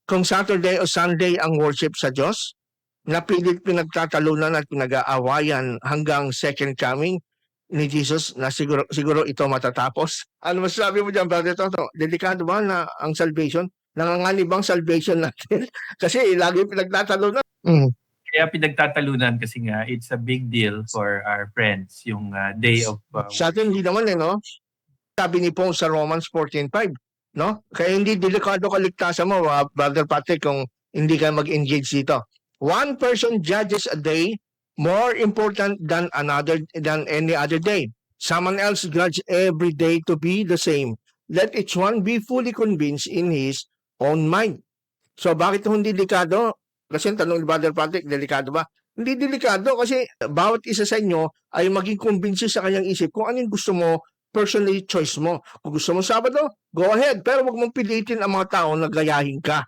kung Saturday o Sunday ang worship sa Diyos, na pilit pinagtatalunan at pinag-aawayan hanggang second coming ni Jesus na siguro ito matatapos. Ano masasabi mo dyan, Brother Toto? Delikado ba na ang salvation? Nanganganib bang salvation natin? Kasi lagi pinagtatalunan. Kaya pinagtatalunan kasi nga it's a big deal for our friends yung day of Sa atin hindi naman no? Sabi ni Paul sa Romans 14:5, no? Kaya hindi delikado kaligtasan mo, Brother Patrick, kung hindi ka mag-engage dito. One person judges a day more important than any other day. Someone else judges every day to be the same. Let each one be fully convinced in his own mind. So bakit hindi delikado? Kasi tanong ni Brother Patrick, delikado ba? Hindi delikado kasi bawat isa sa inyo ay maging convinced sa kanyang isip kung anong gusto mo, personally choice mo. Kung gusto mo Sabado, go ahead. Pero wag mong pilitin ang mga tao na gayahin ka.